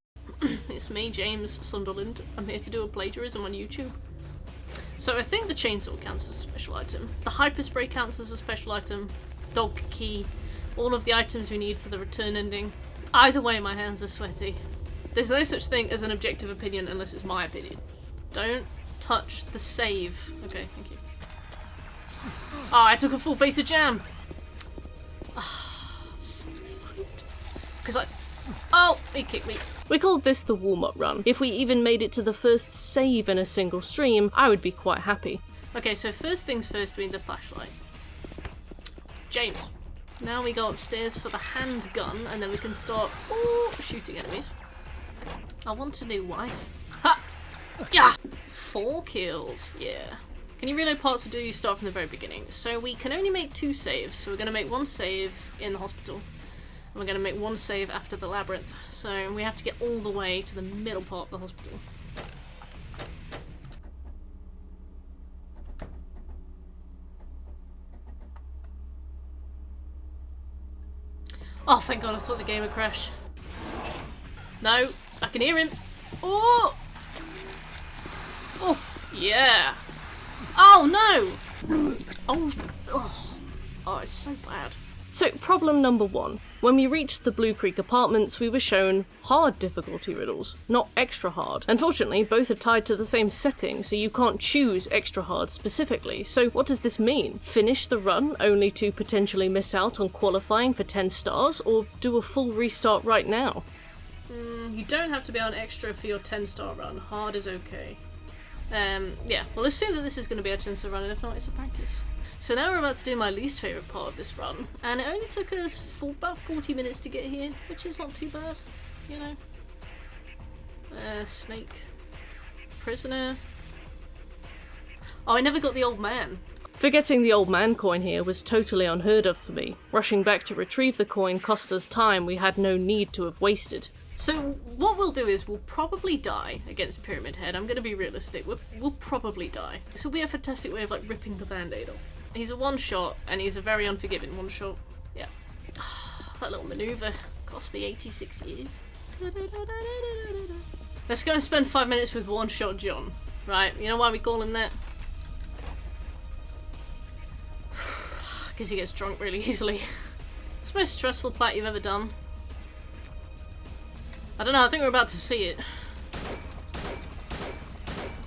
It's me, James Sunderland. I'm here to do a plagiarism on YouTube. So I think the chainsaw counts as a special item. The hyperspray counts as a special item. Dog key. All of the items we need for the return ending. Either way, my hands are sweaty. There's no such thing as an objective opinion unless it's my opinion. Don't touch the save. Okay, thank you. Oh, I took a full face of jam. So excited. Because oh, he kicked me. We called this the warm-up run. If we even made it to the first save in a single stream, I would be quite happy. Okay, so first things first, we need the flashlight. James. Now we go upstairs for the handgun, and then we can start shooting enemies. I want a new wife. Ha! Yeah! 4 kills, yeah. Can you reload parts or do you start from the very beginning? So we can only make 2 saves, so we're going to make 1 save in the hospital. And we're going to make 1 save after the Labyrinth, so we have to get all the way to the middle part of the hospital. Oh, thank God, I thought the game had crashed. No, I can hear him. Oh! Oh, yeah. Oh, no! Oh, it's so bad. So, problem number 1. When we reached the Blue Creek apartments, we were shown hard difficulty riddles, not extra hard. Unfortunately, both are tied to the same setting, so you can't choose extra hard specifically. So what does this mean? Finish the run only to potentially miss out on qualifying for 10 stars, or do a full restart right now? You don't have to be on extra for your 10-star run. Hard is okay. Yeah, we'll assume that this is going to be a 10-star run, and if not, it's a practice. So now we're about to do my least favourite part of this run, and it only took us about 40 minutes to get here, which is not too bad, you know. Snake. Prisoner. Oh, I never got the old man. Forgetting the old man coin here was totally unheard of for me. Rushing back to retrieve the coin cost us time we had no need to have wasted. So what we'll do is we'll probably die against Pyramid Head. I'm going to be realistic. We'll probably die. This will be a fantastic way of like ripping the band-aid off. He's a one-shot, and he's a very unforgiving one-shot. Yeah. That little manoeuvre cost me 86 years. Let's go and spend 5 minutes with one-shot John. Right, you know why we call him that? Because he gets drunk really easily. It's the most stressful plat you've ever done. I don't know, I think we're about to see it.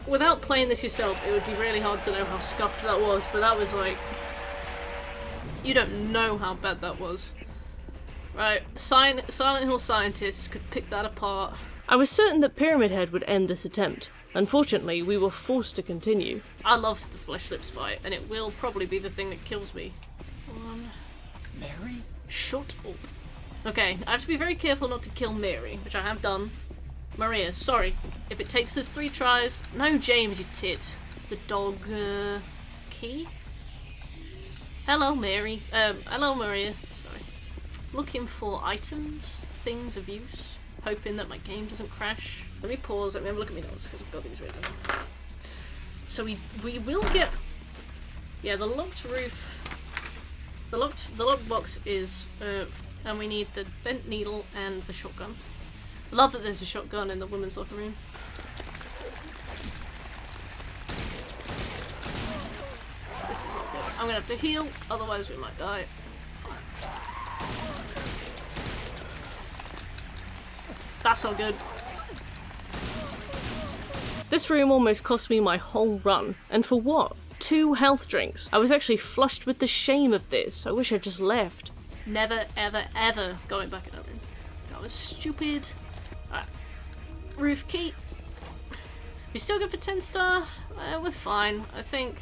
without playing this yourself, it would be really hard to know how scuffed that was, but that was like... You don't know how bad that was. Right, Silent Hill scientists could pick that apart. I was certain that Pyramid Head would end this attempt. Unfortunately, we were forced to continue. I love the Flesh Lips fight, and it will probably be the thing that kills me. Mary? Shut up. Okay, I have to be very careful not to kill Mary, which I have done. Maria, sorry. If it takes us 3 tries... No, James, you tit. The dog, key? Hello, Mary. Hello, Maria. Sorry. Looking for items, things of use, hoping that my game doesn't crash. Let me pause, let me have a look at my notes, because I've got these written. So we will get... Yeah, the locked roof... The locked box is... and we need the bent needle and the shotgun. I love that there's a shotgun in the women's locker room. This is not good. I'm gonna have to heal, otherwise we might die. That's not good. This room almost cost me my whole run. And for what? 2 health drinks. I was actually flushed with the shame of this. I wish I'd just left. Never, ever, ever going back in that room. That was stupid. Alright. Roof key. We still go for 10 star? We're fine, I think.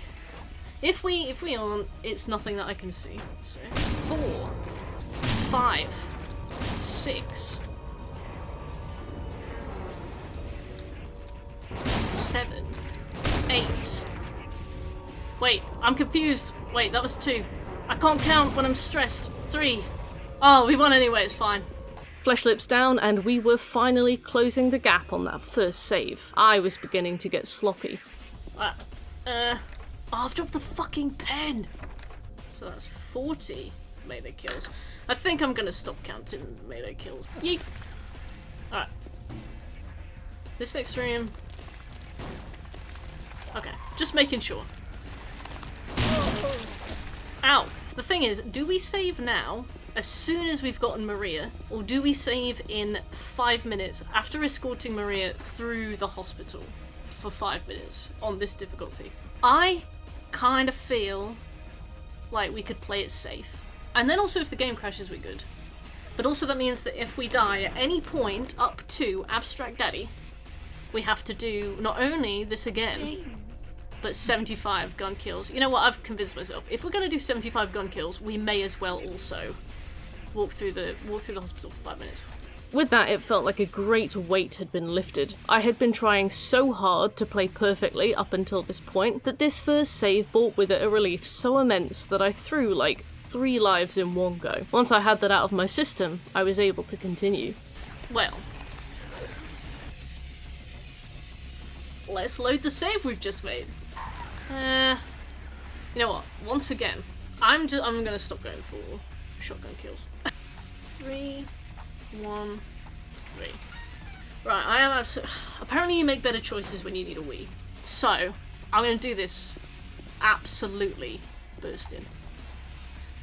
If we aren't, it's nothing that I can see. So, 4, 5, 6, 7, 8. Wait, I'm confused. Wait, that was 2. I can't count when I'm stressed. 3. Oh, we won anyway, it's fine. Flesh Lips down, and we were finally closing the gap on that first save. I was beginning to get sloppy. Oh, I've dropped the fucking pen! So that's 40 melee kills. I think I'm gonna stop counting melee kills. Yeet! Alright. This next room... Okay, just making sure. Ow! The thing is, do we save now, as soon as we've gotten Maria, or do we save in 5 minutes after escorting Maria through the hospital for 5 minutes on this difficulty? I kind of feel like we could play it safe. And then also if the game crashes, we're good. But also that means that if we die at any point up to Abstract Daddy, we have to do not only this again, but 75 gun kills. You know what, I've convinced myself. If we're going to do 75 gun kills, we may as well also walk through the hospital for 5 minutes. With that, it felt like a great weight had been lifted. I had been trying so hard to play perfectly up until this point that this first save brought with it a relief so immense that I threw like 3 lives in one go. Once I had that out of my system, I was able to continue. Well, let's load the save we've just made. You know what? Once again, I'm gonna stop going for shotgun kills. 3, 1, 3. Right, I am apparently you make better choices when you need a wee. So, I'm gonna do this absolutely bursting.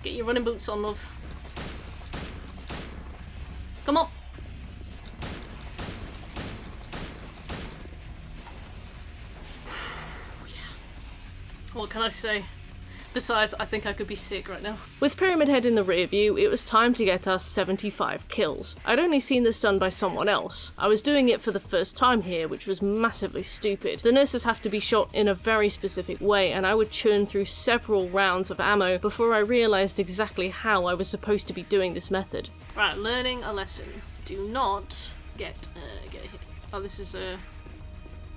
Get your running boots on, love. Come on. What can I say? Besides, I think I could be sick right now. With Pyramid Head in the rear view, it was time to get us 75 kills. I'd only seen this done by someone else. I was doing it for the first time here, which was massively stupid. The nurses have to be shot in a very specific way, and I would churn through several rounds of ammo before I realised exactly how I was supposed to be doing this method. Right, learning a lesson. Do not get hit. Oh, this is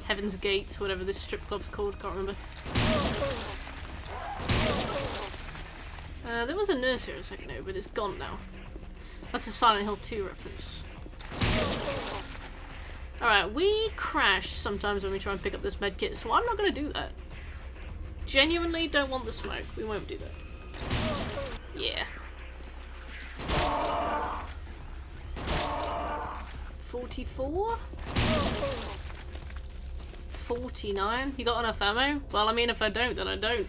Heaven's Gate, whatever this strip club's called, can't remember. There was a nurse here a second ago, but it's gone now. That's a Silent Hill 2 reference. Alright, we crash sometimes when we try and pick up this medkit, so I'm not going to do that. Genuinely don't want the smoke. We won't do that. Yeah. 44? 49? You got enough ammo? Well, I mean, if I don't, then I don't.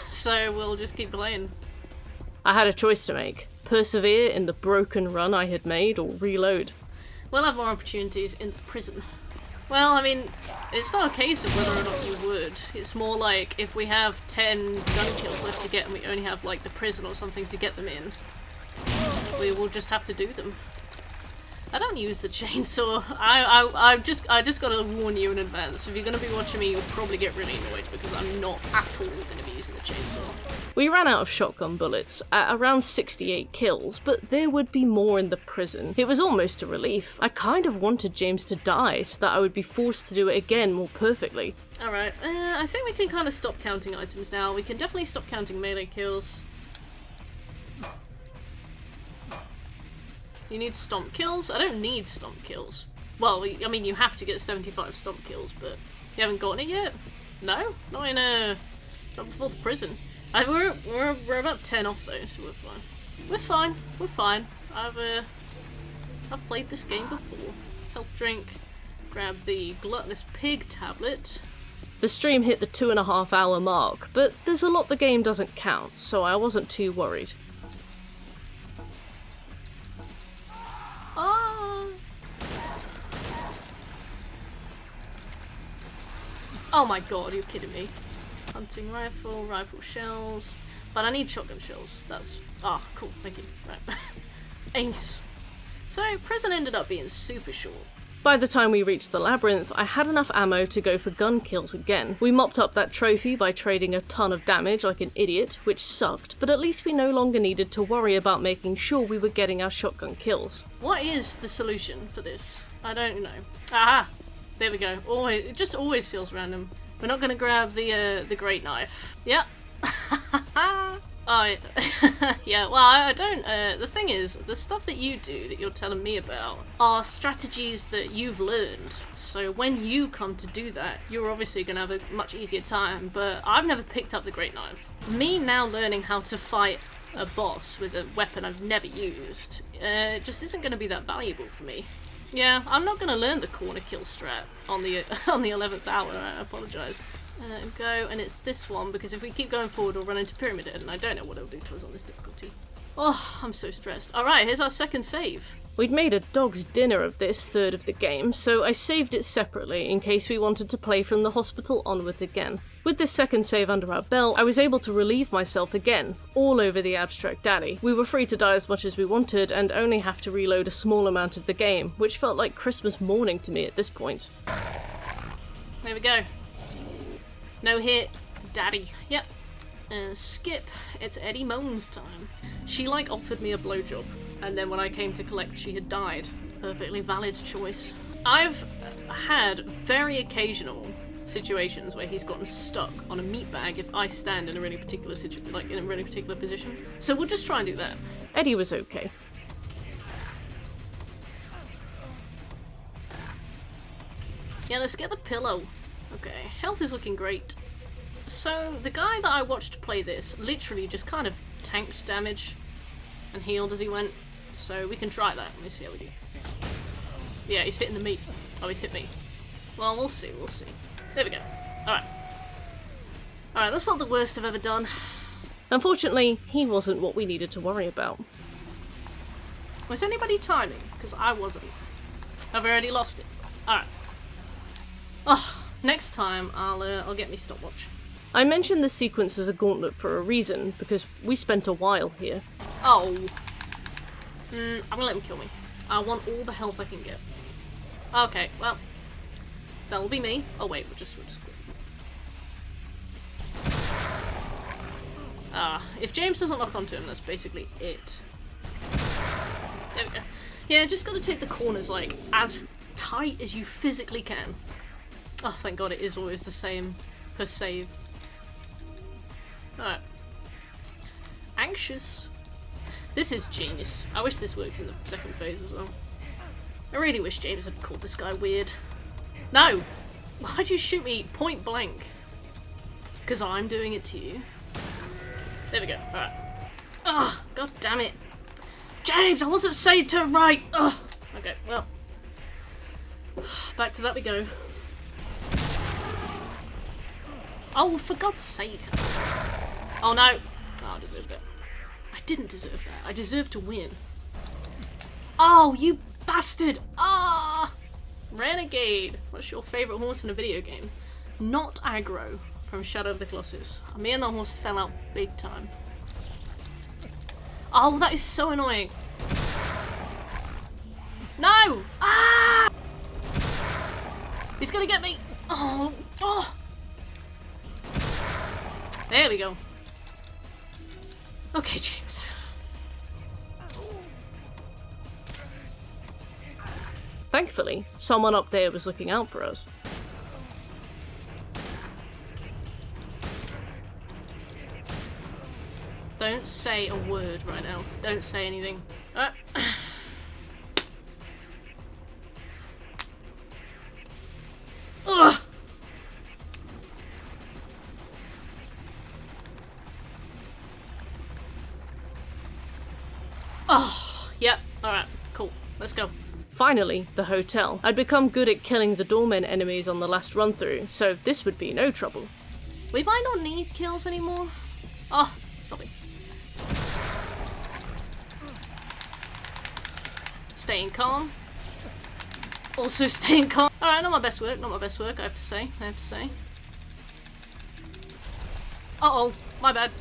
So we'll just keep playing. I had a choice to make. Persevere in the broken run I had made, or reload. We'll have more opportunities in the prison. Well, I mean, it's not a case of whether or not you would. It's more like if we have 10 gun kills left to get and we only have like the prison or something to get them in, we will just have to do them. I don't use the chainsaw. I just gotta warn you in advance. If you're gonna be watching me, you'll probably get really annoyed because I'm not at all gonna be using the chainsaw. We ran out of shotgun bullets at around 68 kills, but there would be more in the prison. It was almost a relief. I kind of wanted James to die so that I would be forced to do it again more perfectly. Alright, I think we can kind of stop counting items now. We can definitely stop counting melee kills. You need stomp kills? I don't need stomp kills. Well, I mean, you have to get 75 stomp kills, but you haven't gotten it yet? No? Not before the prison. We're about 10 off though, so we're fine. We're fine. I've played this game before. Health drink. Grab the gluttonous pig tablet. The stream hit the 2.5 hour mark, but there's a lot the game doesn't count, so I wasn't too worried. Oh my god, you're kidding me. Hunting rifle, rifle shells. But I need shotgun shells. That's... Ah, cool, thank you. Right. Ace. So, prison ended up being super short. By the time we reached the Labyrinth, I had enough ammo to go for gun kills again. We mopped up that trophy by trading a ton of damage like an idiot, which sucked, but at least we no longer needed to worry about making sure we were getting our shotgun kills. What is the solution for this? I don't know. Aha! There we go. Always, it just always feels random. We're not gonna grab the great knife. Yep. Yeah, well, I don't, the thing is, the stuff that you do, that you're telling me about, are strategies that you've learned. So when you come to do that, you're obviously gonna have a much easier time, but I've never picked up the great knife. Me now learning how to fight a boss with a weapon I've never used, just isn't gonna be that valuable for me. Yeah, I'm not gonna learn the corner kill strat on the 11th hour, I apologise. Go, and it's this one, because if we keep going forward we'll run into Pyramid Head, and I don't know what it'll do to us on this difficulty. Oh, I'm so stressed. Alright, here's our second save. We'd made a dog's dinner of this third of the game, so I saved it separately in case we wanted to play from the hospital onwards again. With this second save under our belt, I was able to relieve myself again, all over the Abstract Daddy. We were free to die as much as we wanted, and only have to reload a small amount of the game, which felt like Christmas morning to me at this point. There we go. No hit, Daddy. Yep. Skip. It's Eddie Moan's time. She offered me a blowjob, and then when I came to collect, she had died. Perfectly valid choice. I've had very occasional situations where he's gotten stuck on a meat bag if I stand in a really particular in a really particular position. So we'll just try and do that. Eddie was okay. Yeah, let's get the pillow. Okay, health is looking great. So, the guy that I watched play this literally just kind of tanked damage and healed as he went. So we can try that. Let me see how we do. Yeah, he's hitting the meat. Oh, he's hit me. Well, we'll see, we'll see. There we go. Alright. Alright, that's not the worst I've ever done. Unfortunately, he wasn't what we needed to worry about. Was anybody timing? Because I wasn't. I've already lost it. Alright. Oh, next time I'll get me stopwatch. I mentioned this sequence as a gauntlet for a reason, because we spent a while here. Oh. I'm gonna let him kill me. I want all the health I can get. Okay, well. That'll be me. Oh wait, we'll just if James doesn't lock onto him, that's basically it. There we go. Yeah, just gotta take the corners, as tight as you physically can. Oh, thank god it is always the same per save. Alright. Anxious. This is genius. I wish this worked in the second phase as well. I really wish James had called this guy weird. No! Why'd you shoot me point blank? Because I'm doing it to you. There we go. Alright. Ah, god damn it. James, I wasn't saying to right! Ugh. Okay, well. Back to that we go. Oh, for God's sake. Oh no. Oh, I deserved it. I didn't deserve that. I deserved to win. Oh, you bastard! Ah! Renegade. What's your favourite horse in a video game? Not Aggro from Shadow of the Colossus. Me and that horse fell out big time. Oh, that is so annoying. No! Ah! He's gonna get me. Oh, oh. There we go. Okay, James. Thankfully, someone up there was looking out for us. Don't say a word right now. Don't say anything. Ugh! Oh, yep. Alright, cool. Let's go. Finally, the hotel. I'd become good at killing the doorman enemies on the last run through, so this would be no trouble. We might not need kills anymore. Oh, stop it. Staying calm. Also staying calm. Alright, not my best work, I have to say. Uh-oh, my bad.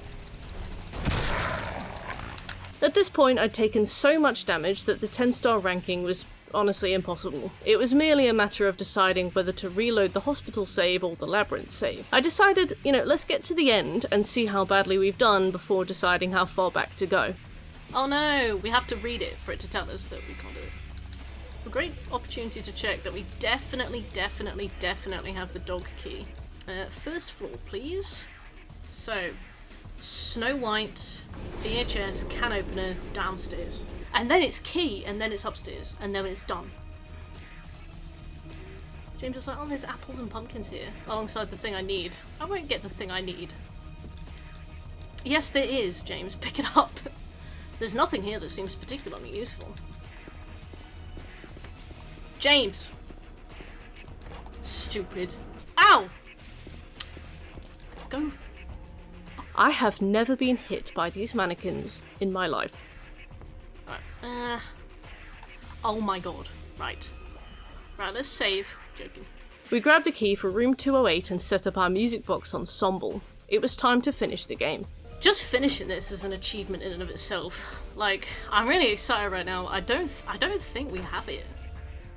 At this point, I'd taken so much damage that the 10-star ranking was honestly impossible. It was merely a matter of deciding whether to reload the hospital save or the Labyrinth save. I decided, let's get to the end and see how badly we've done before deciding how far back to go. Oh no, we have to read it for it to tell us that we can't do it. A great opportunity to check that we definitely have the dog key. First floor, please. So, Snow White, VHS, can opener, downstairs. And then it's key, and then it's upstairs, and then it's done. James is like, oh, there's apples and pumpkins here, alongside the thing I need. I won't get the thing I need. Yes, there is, James, pick it up. There's nothing here that seems particularly useful. James! Stupid. Ow! Go. I have never been hit by these mannequins in my life. Right. Oh my god. Right. Right, let's save. Joking. We grabbed the key for room 208 and set up our music box ensemble. It was time to finish the game. Just finishing this is an achievement in and of itself. Like, I'm really excited right now. I don't think we have it.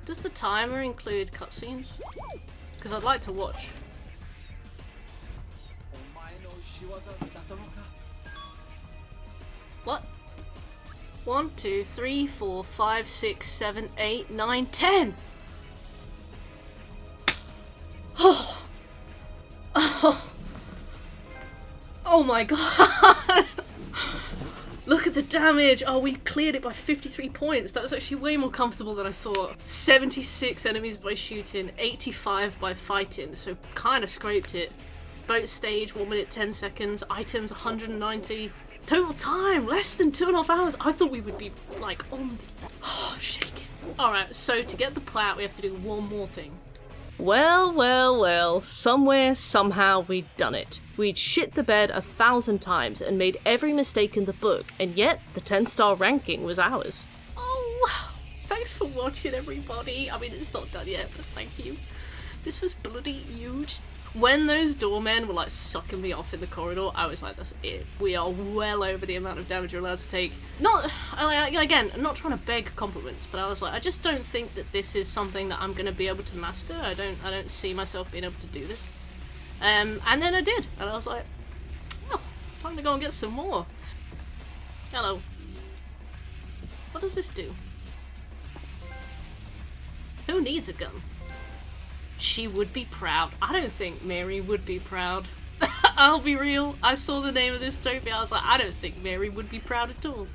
Does the timer include cutscenes? Because I'd like to watch. What? 1, 2, 3, 4, 5, 6, 7, 8, 9, 10! Oh! Oh! Oh my god! Look at the damage! Oh, we cleared it by 53 points. That was actually way more comfortable than I thought. 76 enemies by shooting, 85 by fighting, so kind of scraped it. Boat stage, 1 minute 10 seconds, items 190. Total time, less than 2.5 hours. I thought we would be like on the... Oh, I'm shaking. Alright, so to get the plat, we have to do one more thing. Well, somewhere, somehow we'd done it. We'd shit the bed 1,000 times and made every mistake in the book, and yet the 10-star ranking was ours. Oh, thanks for watching, everybody. I mean, it's not done yet, but thank you. This was bloody huge. When those doormen were like sucking me off in the corridor, I was like, that's it. We are well over the amount of damage you're allowed to take. Again, I'm not trying to beg compliments, but I was like, I just don't think that this is something that I'm going to be able to master. I don't see myself being able to do this. And then I did, and I was like, oh, time to go and get some more. Hello. What does this do? Who needs a gun? She would be proud. I don't think Mary would be proud. I'll be real. I saw the name of this trophy. I was like, I don't think Mary would be proud at all.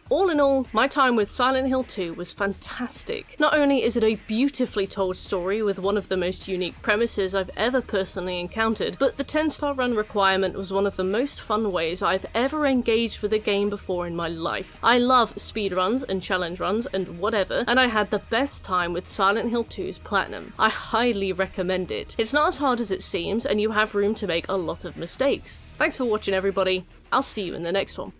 All in all, my time with Silent Hill 2 was fantastic. Not only is it a beautifully told story with one of the most unique premises I've ever personally encountered, but the 10-star run requirement was one of the most fun ways I've ever engaged with a game before in my life. I love speedruns and challenge runs and whatever, and I had the best time with Silent Hill 2's Platinum. I highly recommend it. It's not as hard as it seems, and you have room to make a lot of mistakes. Thanks for watching, everybody. I'll see you in the next one.